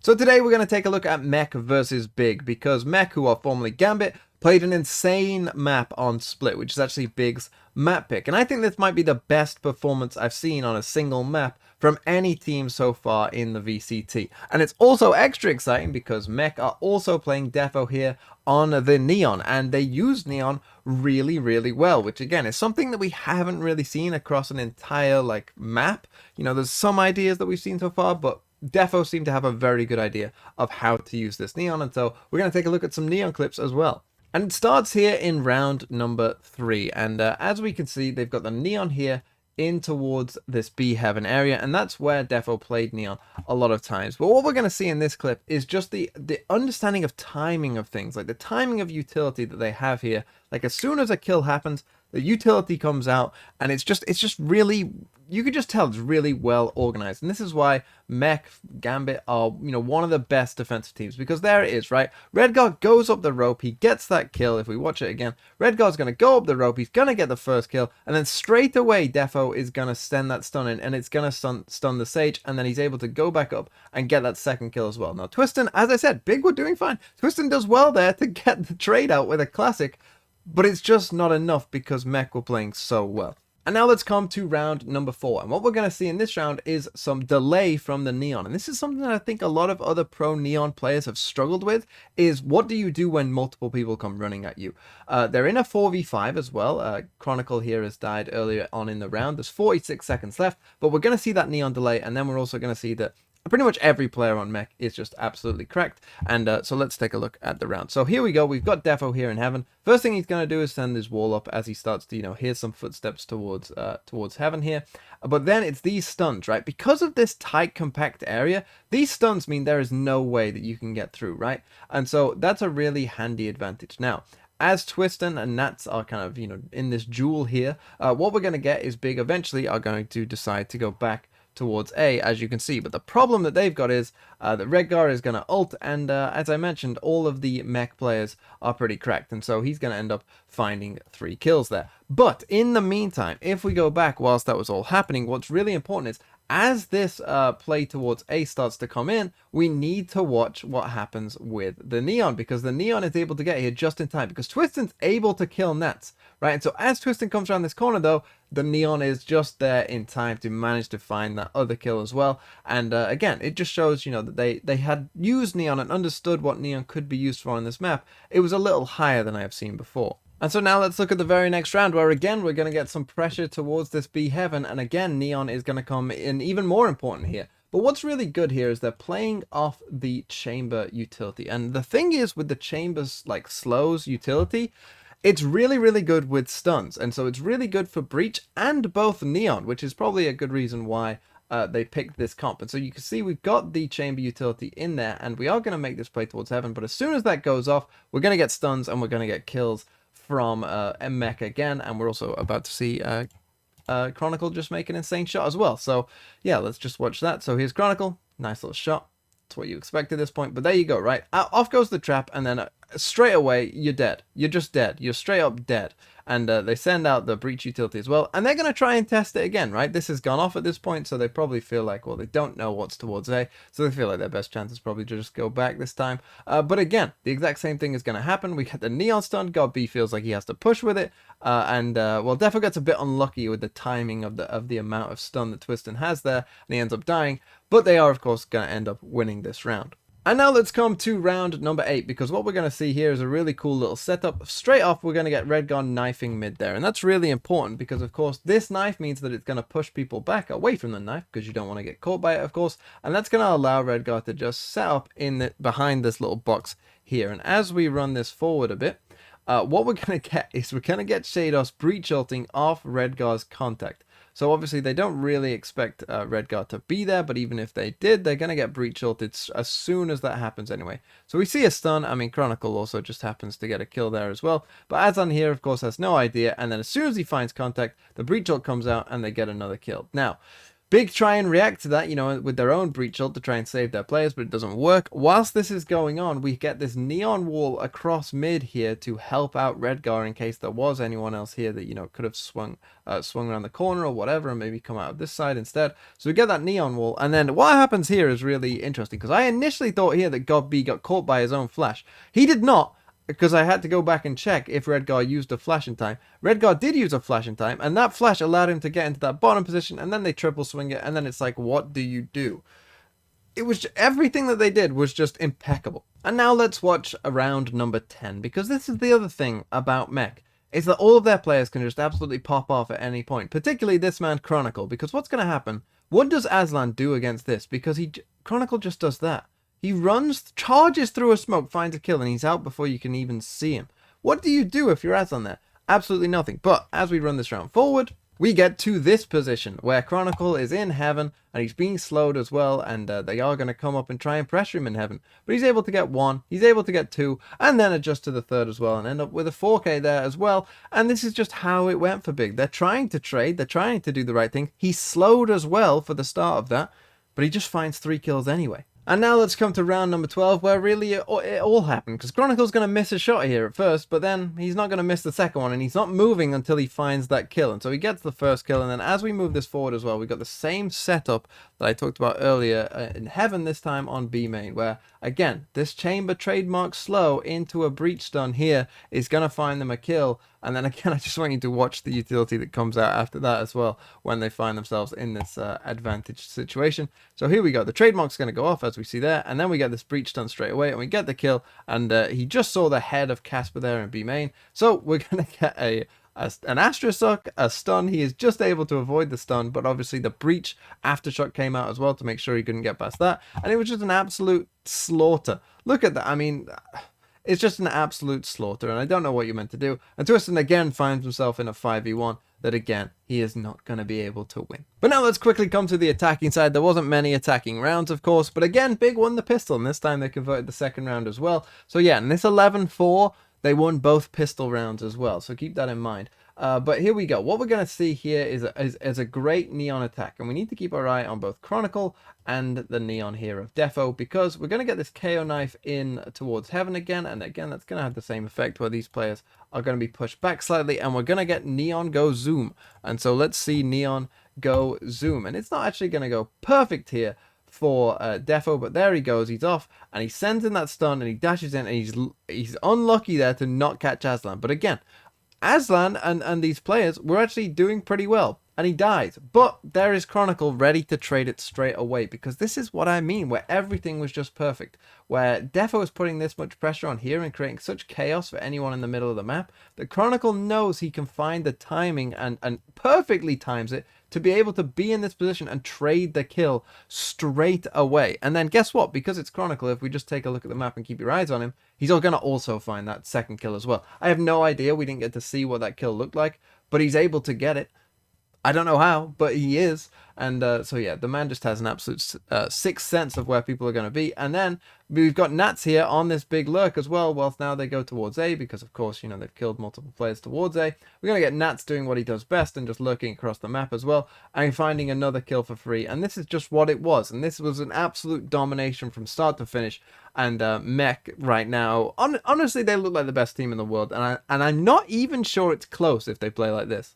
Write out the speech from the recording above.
So today we're going to take a look at Mech versus Big, because Mech, who are formerly Gambit, played an insane map on Split, which is actually Big's map pick. And I think this might be the best performance I've seen on a single map from any team so far in the VCT. And it's also extra exciting because Mech are also playing Defo here on the Neon, and they use Neon really well, which again is something that we haven't really seen across an entire map. You know, there's some ideas that we've seen so far, but Defo seem to have a very good idea of how to use this Neon, and so we're going to take a look at some Neon clips as well. And it starts here in round number 3, and as we can see, they've got the Neon here in towards this B Heaven area, and that's where Defo played Neon a lot of times. But what we're going to see in this clip is just the understanding of timing of things, like the timing of utility that they have here. Like as soon as a kill happens, the utility comes out, and it's just really, you could just tell it's really well organized. And this is why Mech, Gambit are, one of the best defensive teams, because there it is, right? Redguard goes up the rope, he gets that kill. If we watch it again, Redguard's going to go up the rope, he's going to get the first kill, and then straight away Defo is going to send that stun in, and it's going to stun the Sage, and then he's able to go back up and get that second kill as well. Now Twiston, as I said, Big were doing fine. Twiston does well there to get the trade out with a classic, but it's just not enough because Mech were playing so well. And now let's come to round number 4. And what we're going to see in this round is some delay from the Neon. And this is something that I think a lot of other pro Neon players have struggled with, is what do you do when multiple people come running at you? They're in a 4v5 as well. Chronicle here has died earlier on in the round. There's 46 seconds left, but we're going to see that Neon delay, and then we're also going to see that pretty much every player on Mech is just absolutely cracked. And so let's take a look at the round. So here we go. We've got Defo here in Heaven. First thing he's going to do is send his wall up as he starts to, hear some footsteps towards Heaven here. But then it's these stuns, right? Because of this tight, compact area, these stuns mean there is no way that you can get through, right? And so that's a really handy advantage. Now, as Twiston and Nats are kind of, in this duel here, what we're going to get is Big eventually are going to decide to go back towards A, as you can see. But the problem that they've got is that Redguard is going to ult, and as I mentioned, all of the Mech players are pretty cracked, and so he's going to end up finding 3 kills there. But in the meantime, if we go back whilst that was all happening, what's really important is as this play towards A starts to come in, we need to watch what happens with the Neon, because the Neon is able to get here just in time, because Twiston's able to kill Nats, right? And so as Twiston comes around this corner, though, the Neon is just there in time to manage to find that other kill as well. And again, it just shows, that they had used Neon and understood what Neon could be used for on this map. It was a little higher than I have seen before. And so now let's look at the very next round, where again we're going to get some pressure towards this B Heaven, and again Neon is going to come in even more important here. But what's really good here is they're playing off the chamber utility, and the thing is with the chambers slows utility, it's really good with stuns, and so it's really good for Breach and both Neon, which is probably a good reason why they picked this comp. And so you can see we've got the chamber utility in there, and we are going to make this play towards Heaven, but as soon as that goes off, we're going to get stuns and we're going to get kills from Mech again, and we're also about to see Chronicle just make an insane shot as well. So yeah, let's just watch that. So here's Chronicle, nice little shot. That's what you expect at this point, but there you go, right? Off goes the trap, and then straight away you're dead. You're just dead. You're straight up dead. And they send out the Breach utility as well, and they're going to try and test it again, right? This has gone off at this point, so they probably feel like, well, they don't know what's towards A, so they feel like their best chance is probably to just go back this time. But again, the exact same thing is going to happen. We get the Neon stun. God B feels like he has to push with it, well, Defo gets a bit unlucky with the timing of the amount of stun that Twiston has there, and he ends up dying. But they are, of course, going to end up winning this round. And now let's come to round number 8, because what we're going to see here is a really cool little setup. Straight off, we're going to get Redguard knifing mid there, and that's really important because, of course, this knife means that it's going to push people back away from the knife, because you don't want to get caught by it, of course, and that's going to allow Redguard to just set up behind this little box here. And as we run this forward a bit, what we're going to get is we're going to get Shados breach ulting off Redguard's contact. So obviously they don't really expect Redguard to be there, but even if they did, they're going to get breach ulted as soon as that happens anyway. So we see a stun. I mean, Chronicle also just happens to get a kill there as well. But Azan here, of course, has no idea. And then as soon as he finds contact, the breach ult comes out and they get another kill. Now, Big try and react to that, you know, with their own breach ult to try and save their players, but it doesn't work. Whilst this is going on, we get this neon wall across mid here to help out Redgar in case there was anyone else here that, you know, could have swung around the corner or whatever and maybe come out of this side instead. So we get that neon wall, and then what happens here is really interesting because I initially thought here that God B got caught by his own flash. He did not, because I had to go back and check if Redgar used a flash in time. Redgar did use a flash in time, and that flash allowed him to get into that bottom position, and then they triple swing it, and then it's like, what do you do? It was everything that they did was just impeccable. And now let's watch round number 10, because this is the other thing about Mech, is that all of their players can just absolutely pop off at any point, particularly this man Chronicle, because what's going to happen? What does Aslan do against this? Because Chronicle just does that. He runs, charges through a smoke, finds a kill, and he's out before you can even see him. What do you do if you're Aslan there? Absolutely nothing. But as we run this round forward, we get to this position where Chronicle is in heaven and he's being slowed as well, and they are going to come up and try and pressure him in heaven. But he's able to get 1, he's able to get 2, and then adjust to the 3rd as well and end up with a 4K there as well. And this is just how it went for Big. They're trying to trade, they're trying to do the right thing. He's slowed as well for the start of that, but he just finds 3 kills anyway. And now let's come to round number 12, where really it all happened, because Chronicle's going to miss a shot here at first, but then he's not going to miss the second one, and he's not moving until he finds that kill. And so he gets the first kill, and then as we move this forward as well, we've got the same setup that I talked about earlier in Heaven, this time on B main, where, again, this chamber trademark slow into a breach stun here is going to find them a kill. And then again, I just want you to watch the utility that comes out after that as well when they find themselves in this advantaged situation. So here we go. The trademark's going to go off as we see there. And then we get this breach done straight away and we get the kill. And he just saw the head of Casper there in B main. So we're going to get an Astrosuck, a stun. He is just able to avoid the stun, but obviously the breach aftershock came out as well to make sure he couldn't get past that. And it was just an absolute slaughter. Look at that. I mean, it's just an absolute slaughter, and I don't know what you're meant to do. And Twiston again finds himself in a 5v1 that, again, he is not going to be able to win. But now let's quickly come to the attacking side. There wasn't many attacking rounds, of course, but again, Big won the pistol, and this time they converted the second round as well. So yeah, in this 11-4, they won both pistol rounds as well, so keep that in mind. But here we go. What we're going to see here is a great Neon attack, and we need to keep our eye on both Chronicle and the Neon here of Defo, because we're going to get this KO knife in towards Heaven again, and again that's going to have the same effect where these players are going to be pushed back slightly, and we're going to get Neon go zoom. And so let's see Neon go zoom, and it's not actually going to go perfect here for Defo, but there he goes, he's off, and he sends in that stun, and he dashes in, and he's unlucky there to not catch Aslan. But again, Aslan and these players were actually doing pretty well, and he dies. But there is Chronicle ready to trade it straight away, because this is what I mean, where everything was just perfect. Where Defo is putting this much pressure on here and creating such chaos for anyone in the middle of the map, that Chronicle knows he can find the timing and perfectly times it to be able to be in this position and trade the kill straight away. And then guess what? Because it's Chronicle, if we just take a look at the map and keep your eyes on him, he's going to also find that second kill as well. I have no idea. We didn't get to see what that kill looked like, but he's able to get it. I don't know how, but he is. And so yeah, the man just has an absolute sixth sense of where people are going to be. And then we've got Nats here on this big lurk as well, whilst now they go towards A, because of course, you know, they've killed multiple players towards A. We're going to get Nats doing what he does best and just lurking across the map as well, and finding another kill for free. And this is just what it was. And this was an absolute domination from start to finish. And Mech right now, honestly, they look like the best team in the world. And I'm not even sure it's close if they play like this.